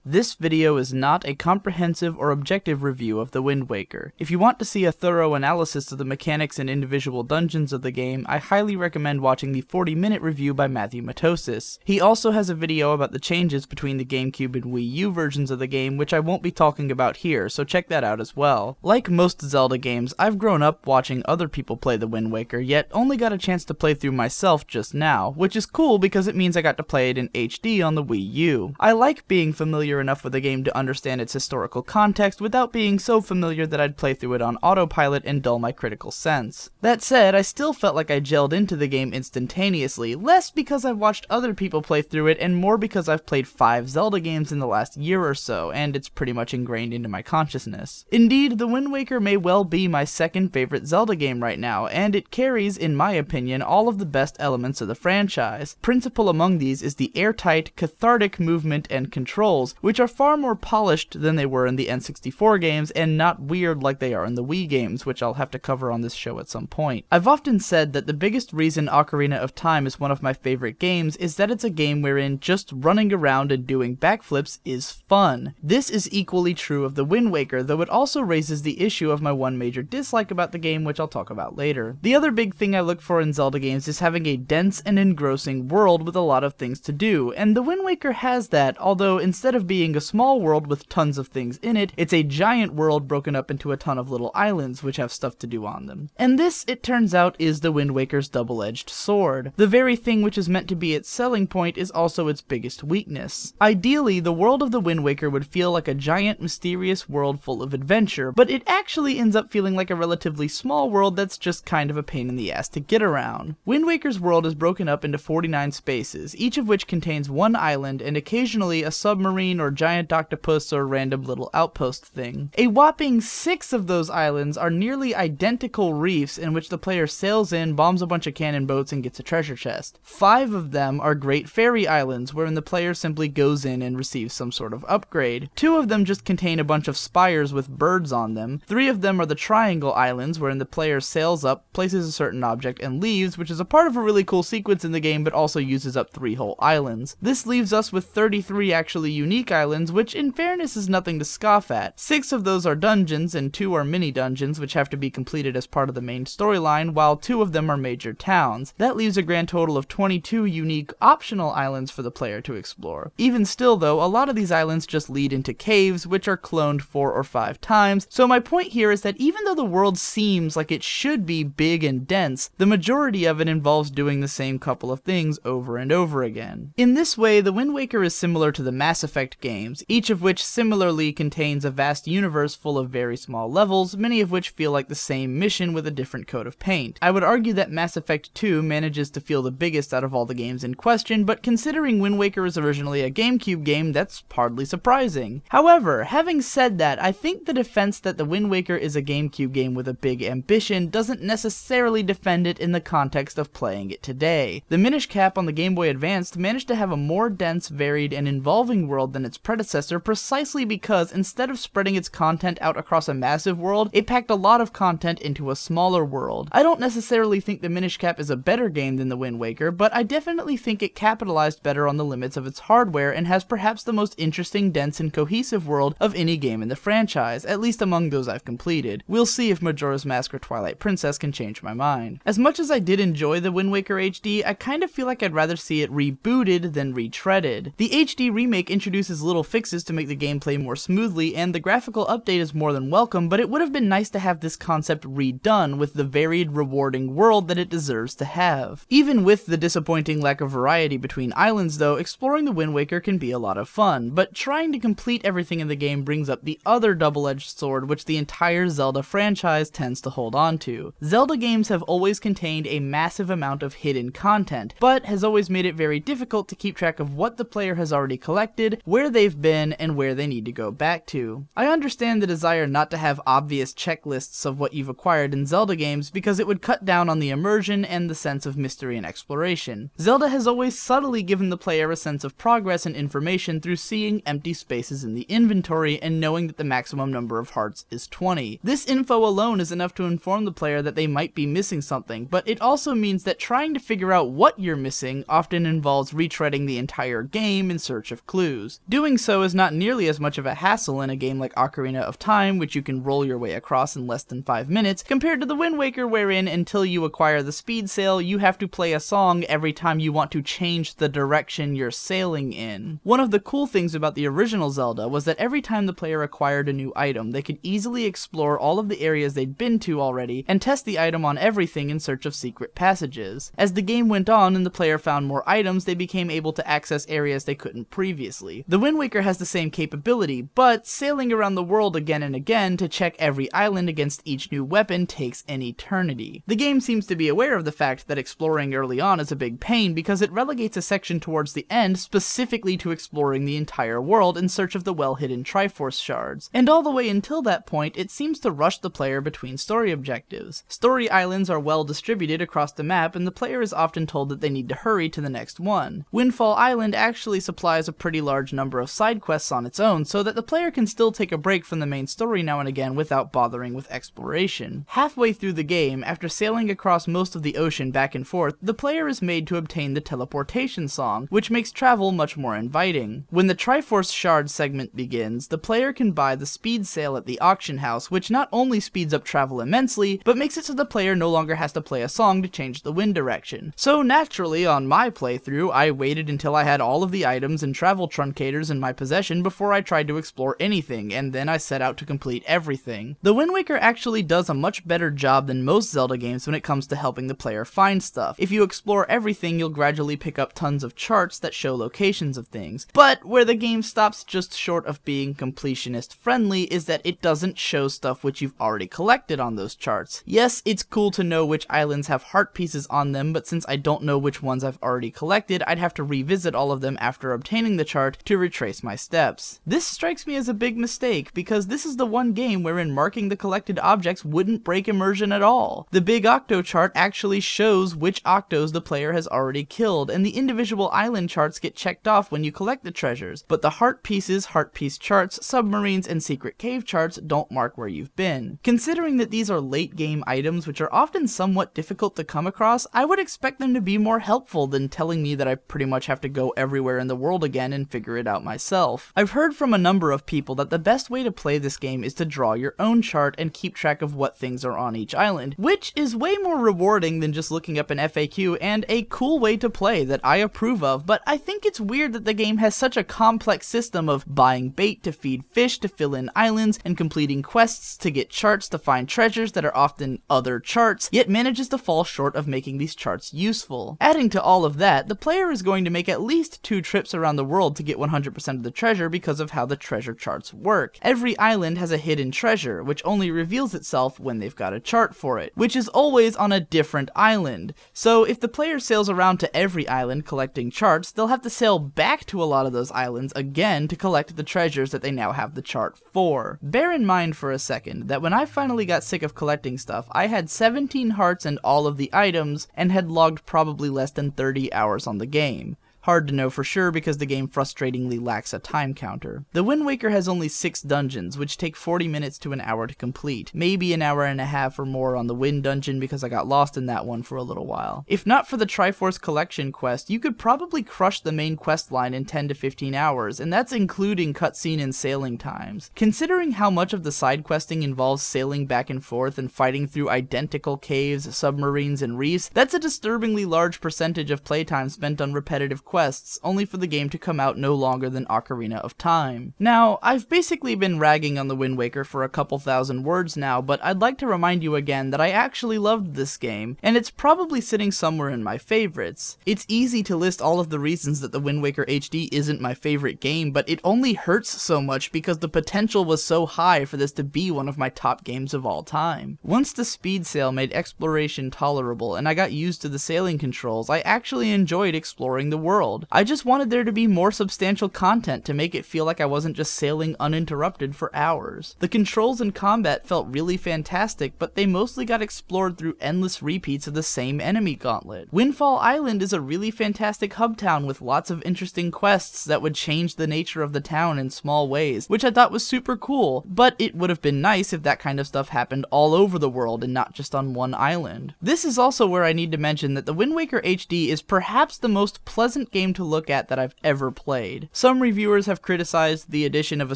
This video is not a comprehensive or objective review of The Wind Waker. If you want to see a thorough analysis of the mechanics and individual dungeons of the game, I highly recommend watching the 40-minute review by Matthew Matosis. He also has a video about the changes between the GameCube and Wii U versions of the game, which I won't be talking about here, so check that out as well. Like most Zelda games, I've grown up watching other people play The Wind Waker, yet only got a chance to play through myself just now, which is cool because it means I got to play it in HD on the Wii U. I like being familiar enough with the game to understand its historical context without being so familiar that I'd play through it on autopilot and dull my critical sense. That said, I still felt like I gelled into the game instantaneously, less because I've watched other people play through it and more because I've played 5 Zelda games in the last year or so, and it's pretty much ingrained into my consciousness. Indeed, The Wind Waker may well be my second favorite Zelda game right now, and it carries, in my opinion, all of the best elements of the franchise. Principal among these is the airtight, cathartic movement and controls, which are far more polished than they were in the N64 games and not weird like they are in the Wii games, which I'll have to cover on this show at some point. I've often said that the biggest reason Ocarina of Time is one of my favorite games is that it's a game wherein just running around and doing backflips is fun. This is equally true of The Wind Waker, though it also raises the issue of my one major dislike about the game, which I'll talk about later. The other big thing I look for in Zelda games is having a dense and engrossing world with a lot of things to do, and The Wind Waker has that, although instead of being a small world with tons of things in it, it's a giant world broken up into a ton of little islands which have stuff to do on them. And this, it turns out, is The Wind Waker's double-edged sword. The very thing which is meant to be its selling point is also its biggest weakness. Ideally, the world of The Wind Waker would feel like a giant, mysterious world full of adventure, but it actually ends up feeling like a relatively small world that's just kind of a pain in the ass to get around. Wind Waker's world is broken up into 49 spaces, each of which contains one island and occasionally a submarine or giant octopus or random little outpost thing. A whopping 6 of those islands are nearly identical reefs in which the player sails in, bombs a bunch of cannon boats, and gets a treasure chest. 5 of them are Great Fairy Islands, wherein the player simply goes in and receives some sort of upgrade. 2 of them just contain a bunch of spires with birds on them. 3 of them are the Triangle Islands, wherein the player sails up, places a certain object, and leaves, which is a part of a really cool sequence in the game, but also uses up 3 whole islands. This leaves us with 33 actually unique islands, which in fairness is nothing to scoff at. 6 of those are dungeons, and 2 are mini-dungeons, which have to be completed as part of the main storyline, while 2 of them are major towns. That leaves a grand total of 22 unique optional islands for the player to explore. Even still though, a lot of these islands just lead into caves, which are cloned 4 or 5 times, so my point here is that even though the world seems like it should be big and dense, the majority of it involves doing the same couple of things over and over again. In this way, The Wind Waker is similar to the Mass Effect games, each of which similarly contains a vast universe full of very small levels, many of which feel like the same mission with a different coat of paint. I would argue that Mass Effect 2 manages to feel the biggest out of all the games in question, but considering Wind Waker is originally a GameCube game, that's hardly surprising. However, having said that, I think the defense that The Wind Waker is a GameCube game with a big ambition doesn't necessarily defend it in the context of playing it today. The Minish Cap on the Game Boy Advance managed to have a more dense, varied, and involving world than its predecessor precisely because instead of spreading its content out across a massive world, it packed a lot of content into a smaller world. I don't necessarily think the Minish Cap is a better game than The Wind Waker, but I definitely think it capitalized better on the limits of its hardware and has perhaps the most interesting, dense, and cohesive world of any game in the franchise, at least among those I've completed. We'll see if Majora's Mask or Twilight Princess can change my mind. As much as I did enjoy The Wind Waker HD, I kind of feel like I'd rather see it rebooted than retreaded. The HD remake introduces little fixes to make the gameplay more smoothly, and the graphical update is more than welcome, but it would have been nice to have this concept redone with the varied, rewarding world that it deserves to have. Even with the disappointing lack of variety between islands though, exploring The Wind Waker can be a lot of fun, but trying to complete everything in the game brings up the other double-edged sword which the entire Zelda franchise tends to hold on to. Zelda games have always contained a massive amount of hidden content, but has always made it very difficult to keep track of what the player has already collected, where they've been, and where they need to go back to. I understand the desire not to have obvious checklists of what you've acquired in Zelda games because it would cut down on the immersion and the sense of mystery and exploration. Zelda has always subtly given the player a sense of progress and information through seeing empty spaces in the inventory and knowing that the maximum number of hearts is 20. This info alone is enough to inform the player that they might be missing something, but it also means that trying to figure out what you're missing often involves retreading the entire game in search of clues. Doing so is not nearly as much of a hassle in a game like Ocarina of Time, which you can roll your way across in less than 5 minutes, compared to the Wind Waker wherein, until you acquire the speed sail, you have to play a song every time you want to change the direction you're sailing in. One of the cool things about the original Zelda was that every time the player acquired a new item, they could easily explore all of the areas they'd been to already, and test the item on everything in search of secret passages. As the game went on and the player found more items, they became able to access areas they couldn't previously. The Wind Waker has the same capability, but sailing around the world again and again to check every island against each new weapon takes an eternity. The game seems to be aware of the fact that exploring early on is a big pain because it relegates a section towards the end specifically to exploring the entire world in search of the well-hidden Triforce shards, and all the way until that point it seems to rush the player between story objectives. Story islands are well distributed across the map and the player is often told that they need to hurry to the next one. Windfall Island actually supplies a pretty large number of side quests on its own so that the player can still take a break from the main story now and again without bothering with exploration. Halfway through the game, after sailing across most of the ocean back and forth, the player is made to obtain the teleportation song, which makes travel much more inviting. When the Triforce Shard segment begins, the player can buy the speed sail at the auction house, which not only speeds up travel immensely, but makes it so the player no longer has to play a song to change the wind direction. So naturally, on my playthrough, I waited until I had all of the items and travel truncators in my possession before I tried to explore anything, and then I set out to complete everything. The Wind Waker actually does a much better job than most Zelda games when it comes to helping the player find stuff. If you explore everything, you'll gradually pick up tons of charts that show locations of things, but where the game stops just short of being completionist friendly is that it doesn't show stuff which you've already collected on those charts. Yes, it's cool to know which islands have heart pieces on them, but since I don't know which ones I've already collected, I'd have to revisit all of them after obtaining the chart to retrace my steps. This strikes me as a big mistake, because this is the one game wherein marking the collected objects wouldn't break immersion at all. The big Octo chart actually shows which Octos the player has already killed, and the individual island charts get checked off when you collect the treasures, but the heart pieces, heart piece charts, submarines, and secret cave charts don't mark where you've been. Considering that these are late game items which are often somewhat difficult to come across, I would expect them to be more helpful than telling me that I pretty much have to go everywhere in the world again and figure it out myself. I've heard from a number of people that the best way to play this game is to draw your own chart and keep track of what things are on each island, which is way more rewarding than just looking up an FAQ and a cool way to play that I approve of, but I think it's weird that the game has such a complex system of buying bait to feed fish to fill in islands and completing quests to get charts to find treasures that are often other charts, yet manages to fall short of making these charts useful. Adding to all of that, the player is going to make at least 2 trips around the world to get 100% of the treasure because of how the treasure charts work. Every island has a hidden treasure, which only reveals itself when they've got a chart for it, which is always on a different island. So if the player sails around to every island collecting charts, they'll have to sail back to a lot of those islands again to collect the treasures that they now have the chart for. Bear in mind for a second that when I finally got sick of collecting stuff, I had 17 hearts and all of the items, and had logged probably less than 30 hours on the game. Hard to know for sure because the game frustratingly lacks a time counter. The Wind Waker has only 6 dungeons, which take 40 minutes to an hour to complete, maybe an hour and a half or more on the Wind dungeon because I got lost in that one for a little while. If not for the Triforce collection quest, you could probably crush the main quest line in 10 to 15 hours, and that's including cutscene and sailing times. Considering how much of the side questing involves sailing back and forth and fighting through identical caves, submarines, and reefs, that's a disturbingly large percentage of playtime spent on repetitive quests, only for the game to come out no longer than Ocarina of Time. Now, I've basically been ragging on the Wind Waker for a couple thousand words now, but I'd like to remind you again that I actually loved this game, and it's probably sitting somewhere in my favorites. It's easy to list all of the reasons that the Wind Waker HD isn't my favorite game, but it only hurts so much because the potential was so high for this to be one of my top games of all time. Once the speed sail made exploration tolerable and I got used to the sailing controls, I actually enjoyed exploring the world. I just wanted there to be more substantial content to make it feel like I wasn't just sailing uninterrupted for hours. The controls and combat felt really fantastic, but they mostly got explored through endless repeats of the same enemy gauntlet. Windfall Island is a really fantastic hub town with lots of interesting quests that would change the nature of the town in small ways, which I thought was super cool, but it would have been nice if that kind of stuff happened all over the world and not just on one island. This is also where I need to mention that the Wind Waker HD is perhaps the most pleasant game to look at that I've ever played. Some reviewers have criticized the addition of a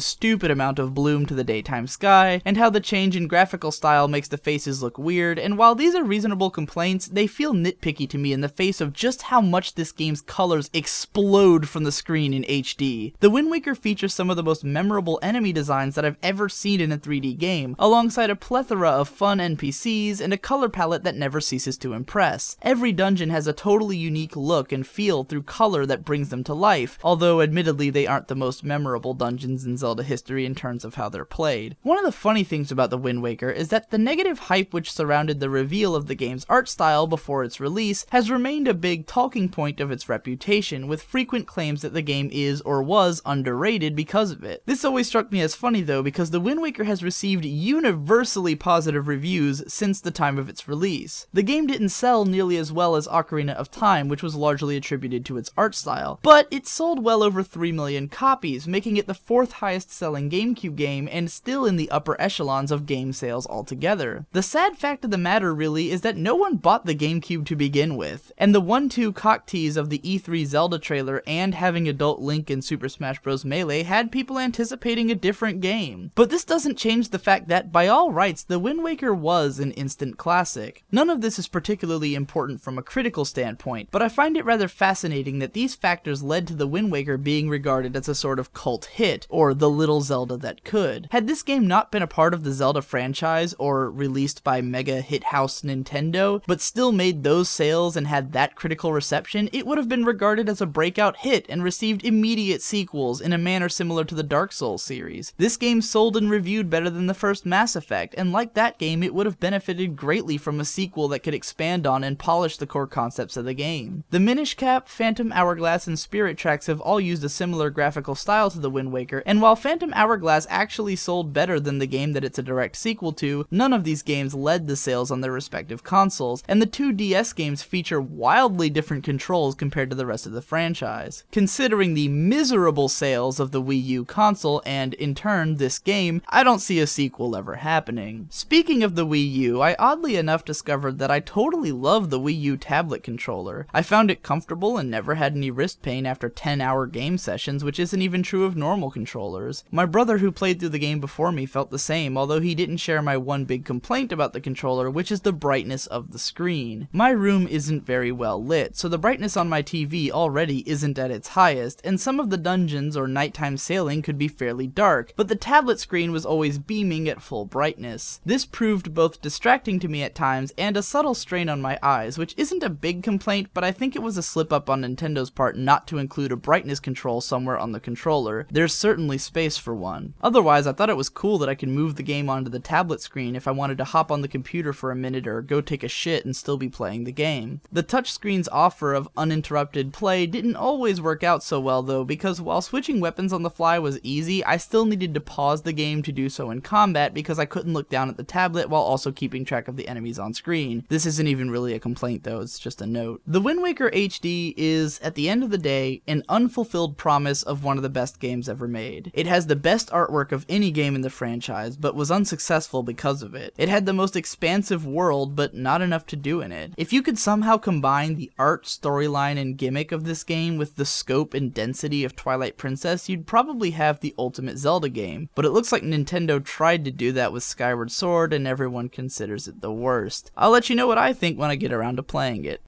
stupid amount of bloom to the daytime sky, and how the change in graphical style makes the faces look weird, and while these are reasonable complaints, they feel nitpicky to me in the face of just how much this game's colors explode from the screen in HD. The Wind Waker features some of the most memorable enemy designs that I've ever seen in a 3D game, alongside a plethora of fun NPCs and a color palette that never ceases to impress. Every dungeon has a totally unique look and feel through color that brings them to life, although admittedly they aren't the most memorable dungeons in Zelda history in terms of how they're played. One of the funny things about the Wind Waker is that the negative hype which surrounded the reveal of the game's art style before its release has remained a big talking point of its reputation, with frequent claims that the game is or was underrated because of it. This always struck me as funny though, because the Wind Waker has received universally positive reviews since the time of its release. The game didn't sell nearly as well as Ocarina of Time, which was largely attributed to its art style, but it sold well over 3 million copies, making it the 4th highest selling GameCube game and still in the upper echelons of game sales altogether. The sad fact of the matter really is that no one bought the GameCube to begin with, and the 1-2 cock tease of the E3 Zelda trailer and having adult Link in Super Smash Bros. Melee had people anticipating a different game. But this doesn't change the fact that, by all rights, the Wind Waker was an instant classic. None of this is particularly important from a critical standpoint, but I find it rather fascinating that these factors led to the Wind Waker being regarded as a sort of cult hit, or the little Zelda that could. Had this game not been a part of the Zelda franchise, or released by mega hit house Nintendo, but still made those sales and had that critical reception, it would have been regarded as a breakout hit and received immediate sequels in a manner similar to the Dark Souls series. This game sold and reviewed better than the first Mass Effect, and like that game, it would have benefited greatly from a sequel that could expand on and polish the core concepts of the game. The Minish Cap, Phantom Hourglass, and Spirit Tracks have all used a similar graphical style to the Wind Waker, and while Phantom Hourglass actually sold better than the game that it's a direct sequel to, none of these games led the sales on their respective consoles, and the two DS games feature wildly different controls compared to the rest of the franchise. Considering the miserable sales of the Wii U console and, in turn, this game, I don't see a sequel ever happening. Speaking of the Wii U, I oddly enough discovered that I totally love the Wii U tablet controller. I found it comfortable and never had any wrist pain after 10-hour game sessions, which isn't even true of normal controllers. My brother who played through the game before me felt the same, although he didn't share my one big complaint about the controller, which is the brightness of the screen. My room isn't very well lit, so the brightness on my TV already isn't at its highest, and some of the dungeons or nighttime sailing could be fairly dark, but the tablet screen was always beaming at full brightness. This proved both distracting to me at times and a subtle strain on my eyes, which isn't a big complaint, but I think it was a slip up on Nintendo's part not to include a brightness control somewhere on the controller. There's certainly space for one. Otherwise, I thought it was cool that I could move the game onto the tablet screen if I wanted to hop on the computer for a minute or go take a shit and still be playing the game. The touchscreen's offer of uninterrupted play didn't always work out so well though, because while switching weapons on the fly was easy, I still needed to pause the game to do so in combat because I couldn't look down at the tablet while also keeping track of the enemies on screen. This isn't even really a complaint though, it's just a note. The Wind Waker HD is, at the end of the day, an unfulfilled promise of one of the best games ever made. It has the best artwork of any game in the franchise, but was unsuccessful because of it. It had the most expansive world, but not enough to do in it. If you could somehow combine the art, storyline, and gimmick of this game with the scope and density of Twilight Princess, you'd probably have the ultimate Zelda game, but it looks like Nintendo tried to do that with Skyward Sword, and everyone considers it the worst. I'll let you know what I think when I get around to playing it.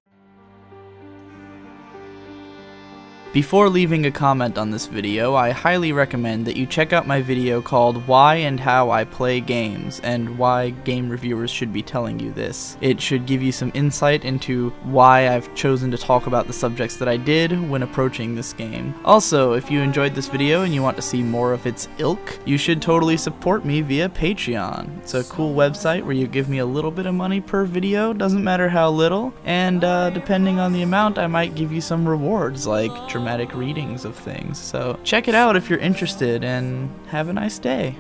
Before leaving a comment on this video, I highly recommend that you check out my video called Why and How I Play Games, and why game reviewers should be telling you this. It should give you some insight into why I've chosen to talk about the subjects that I did when approaching this game. Also, if you enjoyed this video and you want to see more of its ilk, you should totally support me via Patreon. It's a cool website where you give me a little bit of money per video, doesn't matter how little, and depending on the amount I might give you some rewards like dramatic readings of things. So check it out if you're interested, and have a nice day.